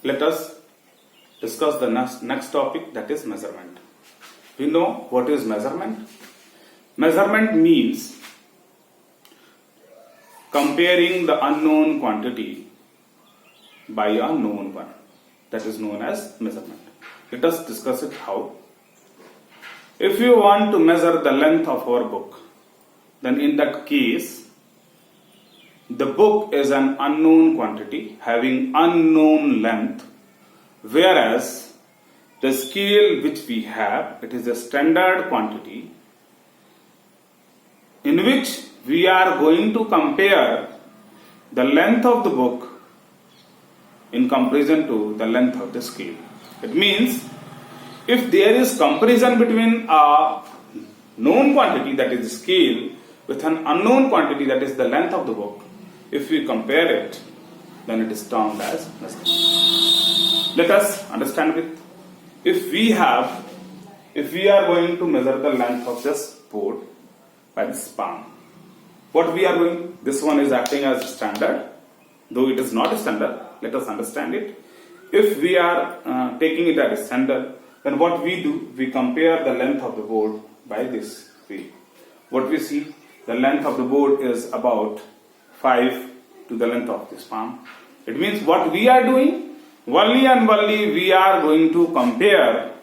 let us discuss the next topic, that is measurement. We know what is measurement. Measurement means comparing the unknown quantity by a known one. That is known as measurement. Let us discuss it how. If you want to measure the length of our book, then in that case, the book is an unknown quantity having unknown length, whereas the scale which we have, it is a standard quantity in which we are going to compare the length of the book in comparison to the length of the scale. It means if there is comparison between a known quantity, that is the scale, with an unknown quantity, that is the length of the book, if we compare it, then it is termed as measurement. Let us understand it. If we are going to measure the length of this board by this palm, what we are doing, this one is acting as standard, though it is not a standard. Let us understand it. If we are taking it as a standard, then what we do, we compare the length of the board by this way. What we see, the length of the board is about 5 to the length of this palm. It means what we are doing, only and only we are going to compare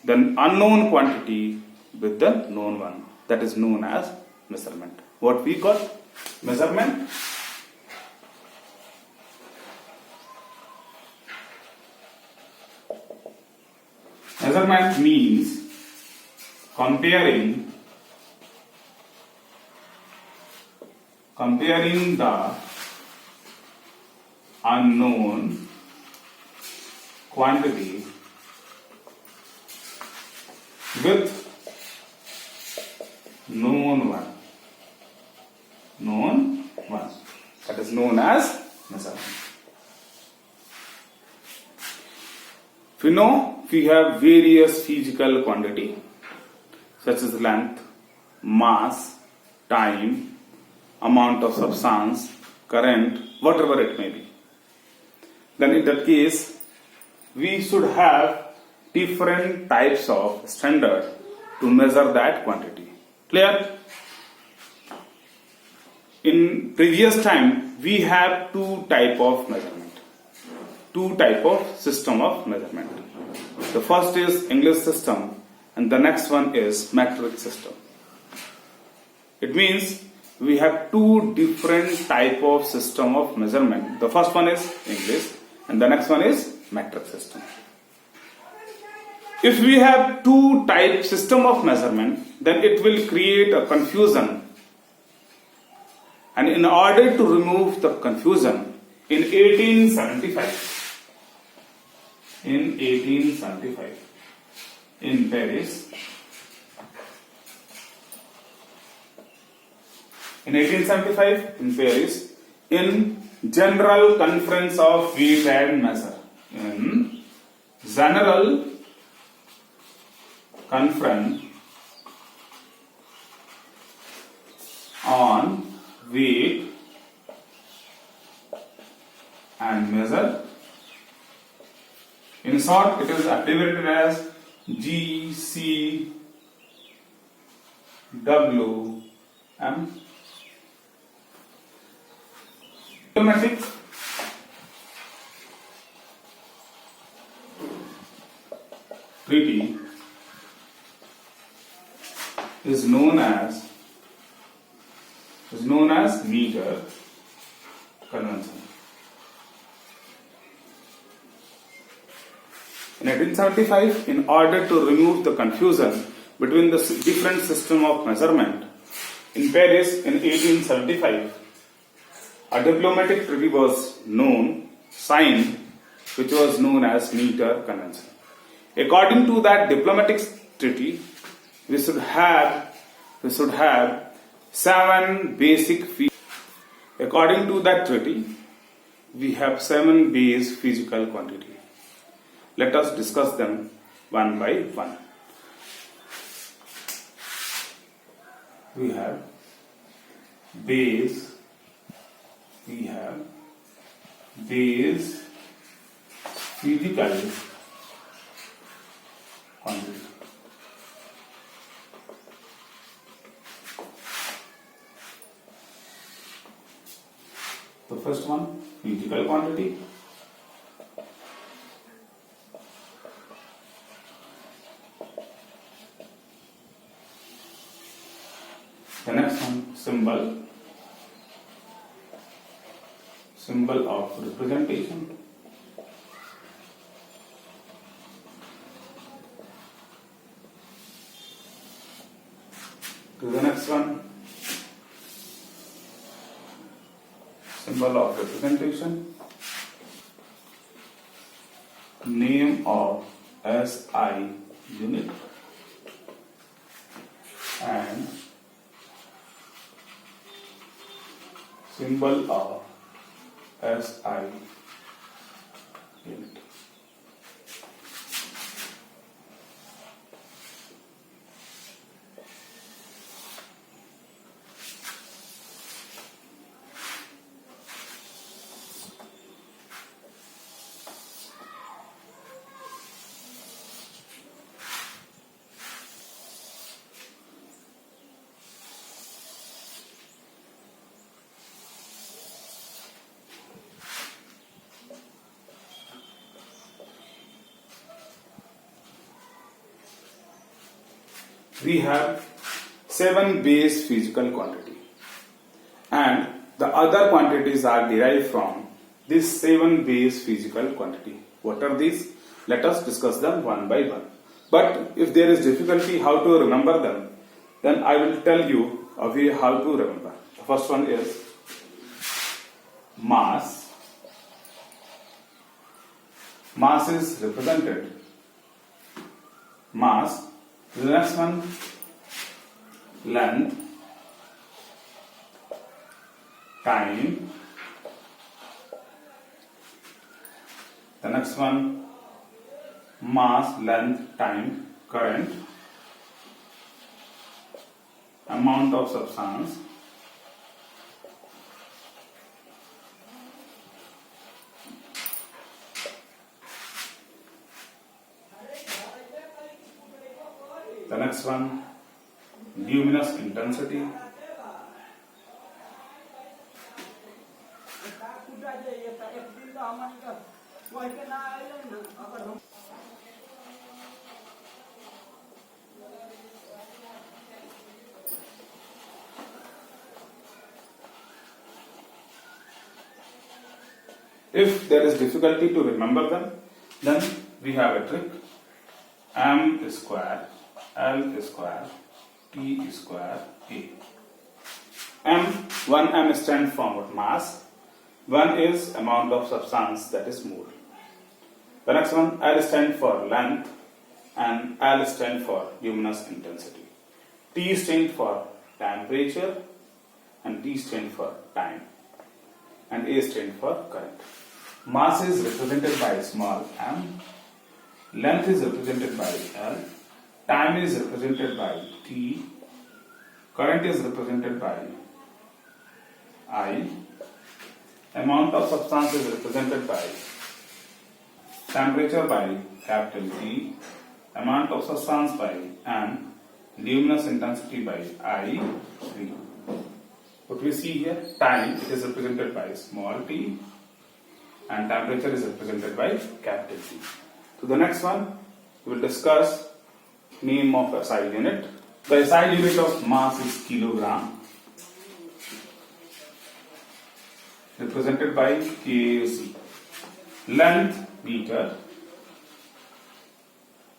the unknown quantity with the known one. That is known as measurement. What we call measurement? Measurement means comparing the unknown quantity with known one. That is known as measurement. We know we have various physical quantity such as length, mass, time, amount of substance, current, whatever it may be. Then in that case, we should have different types of standard to measure that quantity. Clear? In previous time, we have two type of measurement, two type of system of measurement. The first is English system and the next one is metric system. It means we have two different type of system of measurement. The first one is English and the next one is metric system. If we have two type system of measurement, then it will create a confusion. And in order to remove the confusion, in 1875, in Paris, in General Conference of Weight and Measure, in General Conference on Weight and Measure, in short it is abbreviated as GCWM. Diplomatic treaty is known as meter convention. In 1875, in order to remove the confusion between the different system of measurement, in Paris in 1875, a diplomatic treaty was signed, which was known as meter convention. According to that diplomatic treaty, we should have 7 basic features. According to that treaty, we have 7 base physical quantity. Let us discuss them one by one. We have base, physical quantity. The first one, physical quantity. The next one, symbol of representation. To the next one, symbol of representation, name of SI unit, and symbol of SI unit. We have 7 base physical quantity, and the other quantities are derived from this 7 base physical quantity. What are these? Let us discuss them one by one. But if there is difficulty how to remember them, then I will tell you a way how to remember. The first one is mass. Mass is represented. Mass. The next one, length, time. The next one, mass, length, time, current, amount of substance, the next one, luminous intensity, if there is difficulty to remember them, then we have a trick. M square, L square, T square, A. One M stands for mass, one is amount of substance, that is mole. The next one, L stands for length, and L stands for luminous intensity. T stands for temperature, and T stands for time, and A stands for current. Mass is represented by small m, length is represented by L, time is represented by T, current is represented by I, amount of substance is represented by temperature by capital T, amount of substance by M, luminous intensity by I, 3. What we see here, time, it is represented by small t, and temperature is represented by capital T. So the next one, we will discuss name of SI unit. The SI unit of mass is kilogram, represented by kg. Length, meter,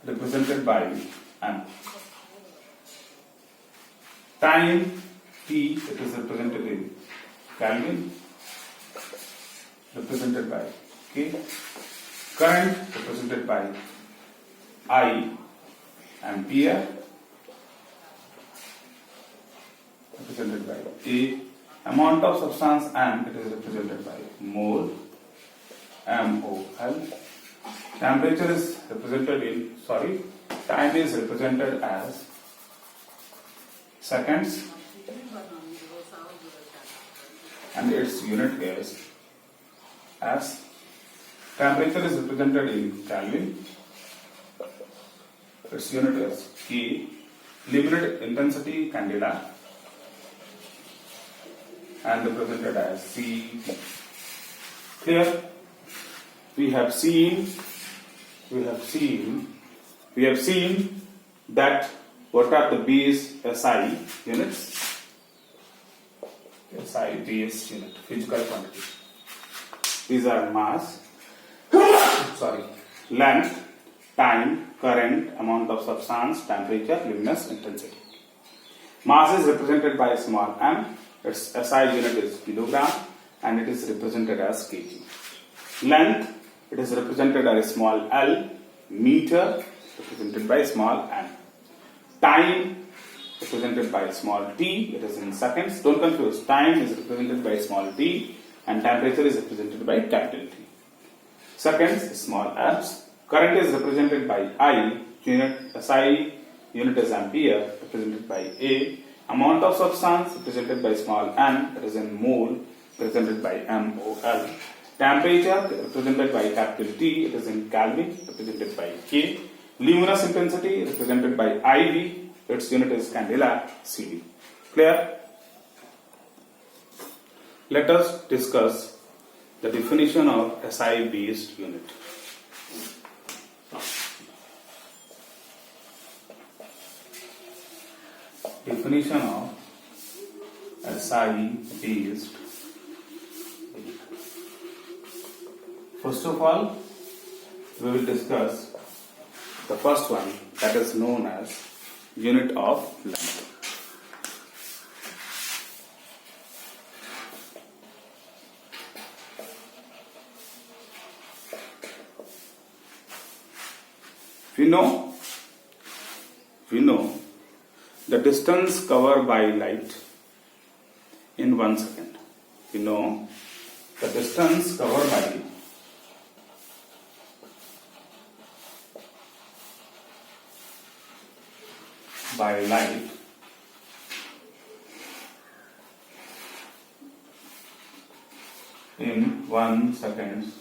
represented by m. Time, T, it is represented in Kelvin, represented by K. Current, represented by I, ampere, represented by A. Amount of substance M, it is represented by mole, MOL. Temperature is represented in, time is represented as seconds, and its unit is as Temperature is represented in Kelvin. Its unit is K. Luminant intensity candela and represented as C. Here we have seen that what are the base SI units? SI base unit, physical quantity. These are mass, length, time, current, amount of substance, temperature, luminous intensity. Mass is represented by small m, its SI unit is kilogram and it is represented as kg. Length, it is represented as small l, meter, represented by small m. Time, represented by small t, it is in seconds. Don't confuse, time is represented by small t and temperature is represented by capital T. Seconds, small s. Current is represented by I, SI unit is ampere, represented by A. Amount of substance represented by small m, that is in mole, represented by mol. Temperature represented by capital T, it is in Kelvin, represented by K. Luminous intensity represented by IV, its unit is candela, CV. Clear? Let us discuss the definition of SI based unit. Definition of SI based. First of all, we will discuss the first one, that is known as unit of length. We know the distance covered by light in 1 second. We know the distance covered by light in 1 second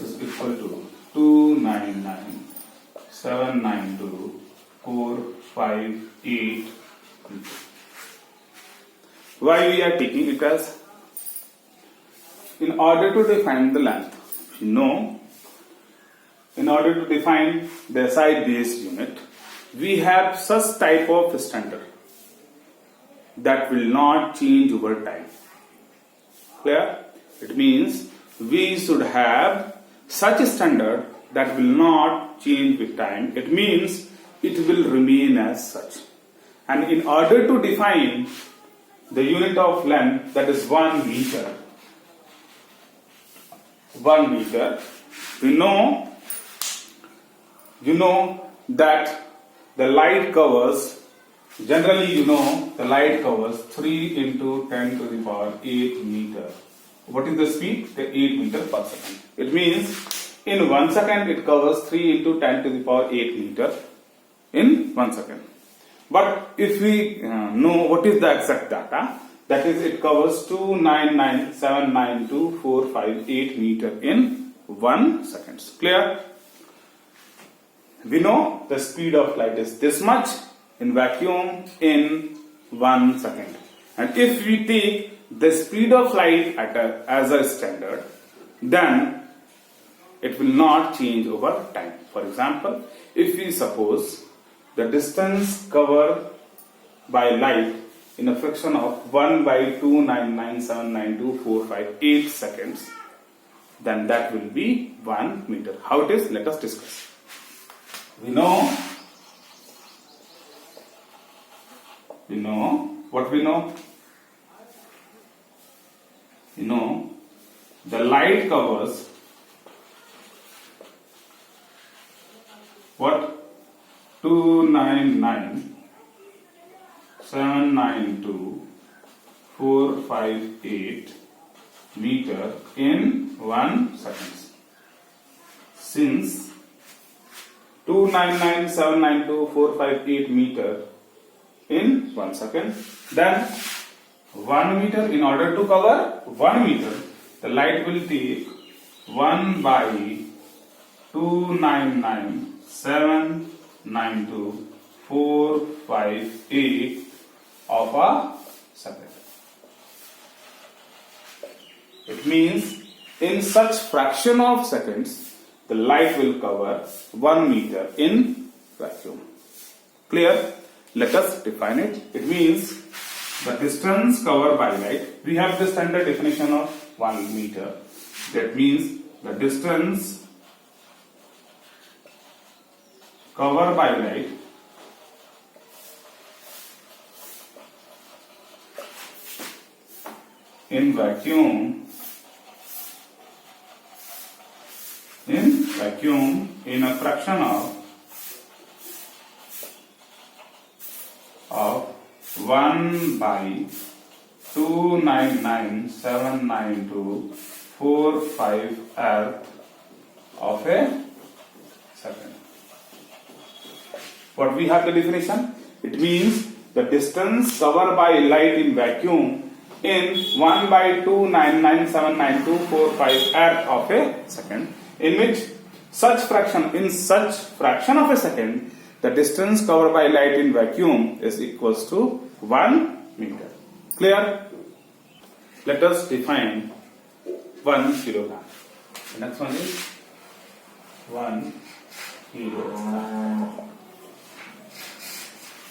is equal to 299,792,458 meters. Why we are taking it as? In order to define the length, we know in order to define the SI based unit, we have such type of standard that will not change over time. Clear? It means we should have such a standard that will not change with time. It means it will remain as such. And in order to define the unit of length, that is 1 meter, we know that the light covers, generally the light covers 3 into 10 to the power 8 meter. What is the speed? The 8 meter per second. It means in 1 second it covers 3 into 10 to the power 8 meter in 1 second. But if we know what is the exact data, that is it covers 299,792,458 meter in 1 second. Clear? We know the speed of light is this much in vacuum in 1 second. And if we take the speed of light as a standard, then it will not change over time. For example, if we suppose the distance covered by light in a fraction of 1 by 299,792,458 seconds, then that will be 1 meter. How it is? Let us discuss. We know what we know. The light covers what? 299,792,458 meter in 1 second. Since 299,792,458 meter in 1 second, then 1 meter, in order to cover 1 meter, the light will take 1 by 299,792,458 of a second. It means in such fraction of seconds, the light will cover 1 meter in vacuum. Clear? Let us define it. It means the distance covered by light. We have the standard definition of 1 meter. That means the distance covered by light in vacuum in a fraction of 1 by 299,792,45 earth of a second. What we have the definition? It means the distance covered by light in vacuum in 1 by 299,792,45 earth of a second, in which such fraction of a second, the distance covered by light in vacuum is equals to 1 meter. Clear? Let us define 1 kilogram. The next one is 1 kilogram.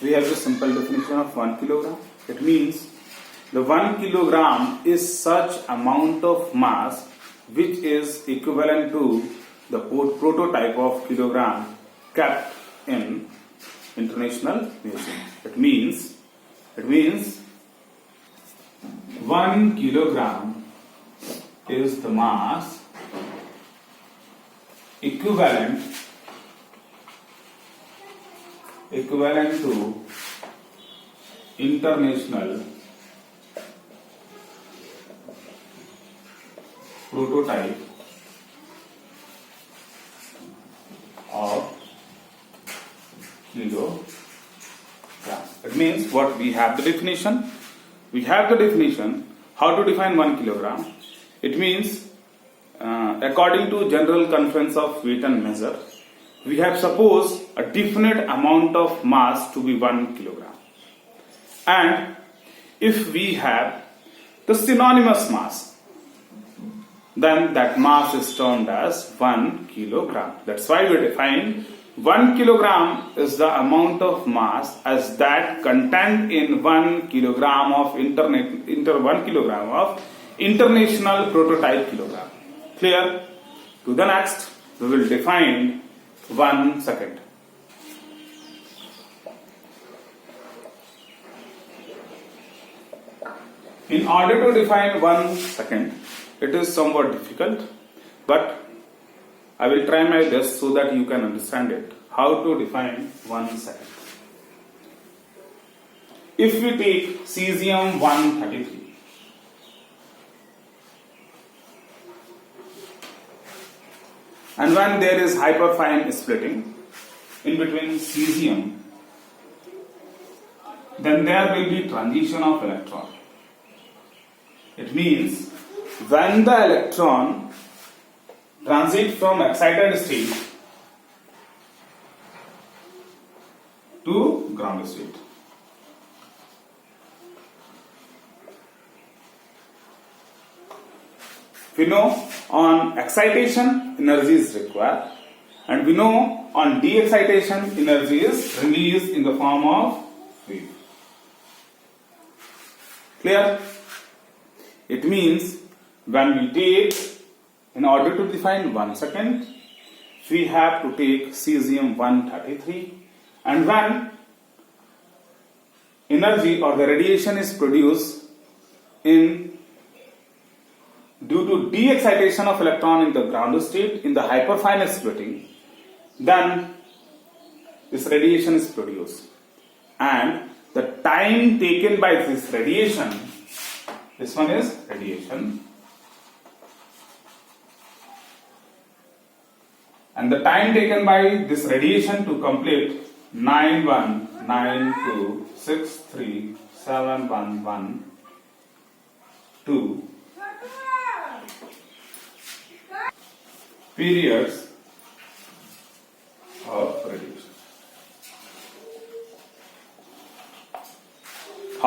We have the simple definition of 1 kilogram. It means the 1 kilogram is such amount of mass which is equivalent to the prototype of kilogram kept in International Museum. It means 1 kilogram is the mass equivalent to international prototype of kilogram. It means what we have the definition. We have the definition how to define 1 kilogram. It means according to general conference of weight and measure, we have supposed a definite amount of mass to be 1 kilogram. And if we have the synonymous mass, then that mass is termed as 1 kilogram. That's why we define 1 kilogram is the amount of mass as that contained in 1 kilogram of 1 kilogram of international prototype kilogram. Clear? To the next, we will define 1 second. In order to define 1 second, it is somewhat difficult, but I will try my best so that you can understand it. How to define 1 second. If we take cesium-133, and when there is hyperfine splitting in between cesium, then there will be transition of electron. It means when the electron transits from excited state to ground state. We know on excitation energy is required, and we know on de-excitation energy is released in the form of wave. Clear? It means when we take, in order to define 1 second, we have to take cesium-133, and when energy or the radiation is produced due to de-excitation of electron in the ground state in the hyperfine splitting, then this radiation is produced, and the time taken by this radiation, this one is radiation, and the time taken by this radiation to complete 9192637112 periods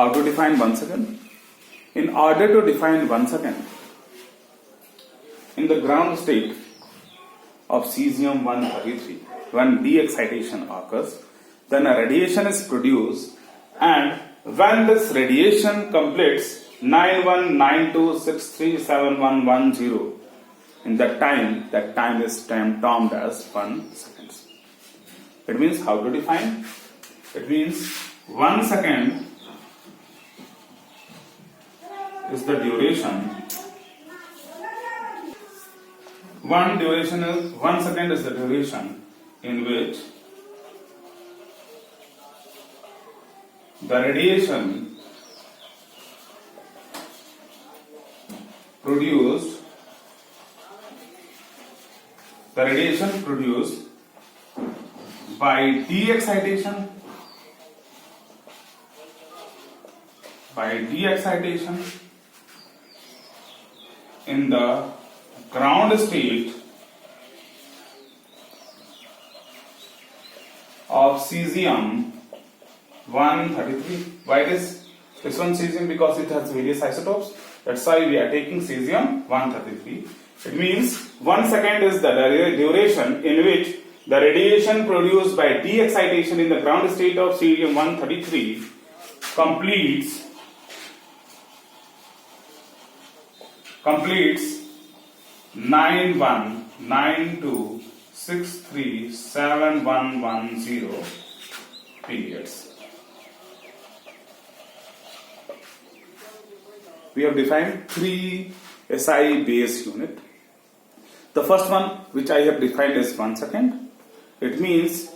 How to define 1 second? In order to define 1 second, in the ground state of cesium-133, when de-excitation occurs, then a radiation is produced, and when this radiation completes 9192637110, in that time is termed as 1 second. It means how to define? It means 1 second is the duration. 1 second is the duration in which the radiation produced by de-excitation in the ground state of cesium-133. Why this one cesium? Because it has various isotopes. That's why we are taking cesium-133. It means 1 second is the duration in which the radiation produced by de-excitation in the ground state of cesium-133 completes 9192637110 periods. We have defined 3 SI base unit. The first one which I have defined is 1 second. It means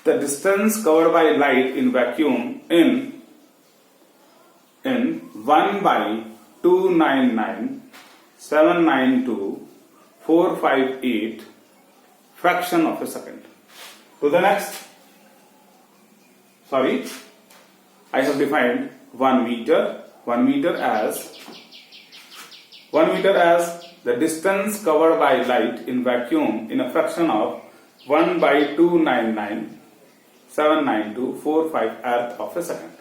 the distance covered by light in vacuum in 1/299,792,458 fraction of a second. To the next, I have defined 1 meter. 1 meter as the distance covered by light in vacuum in a fraction of 1/299,792,458 of a second.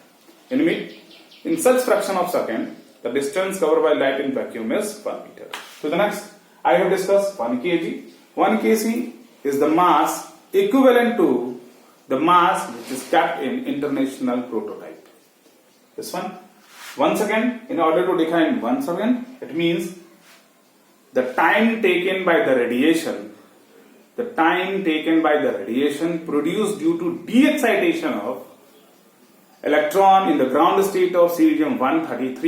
In such fraction of second, the distance covered by light in vacuum is 1 meter. To the next, I have discussed 1 kg. 1 kg is the mass equivalent to the mass which is kept in international prototype. This one. 1 second, in order to define 1 second, it means the time taken by the radiation produced due to de-excitation of electron in the ground state of cesium-133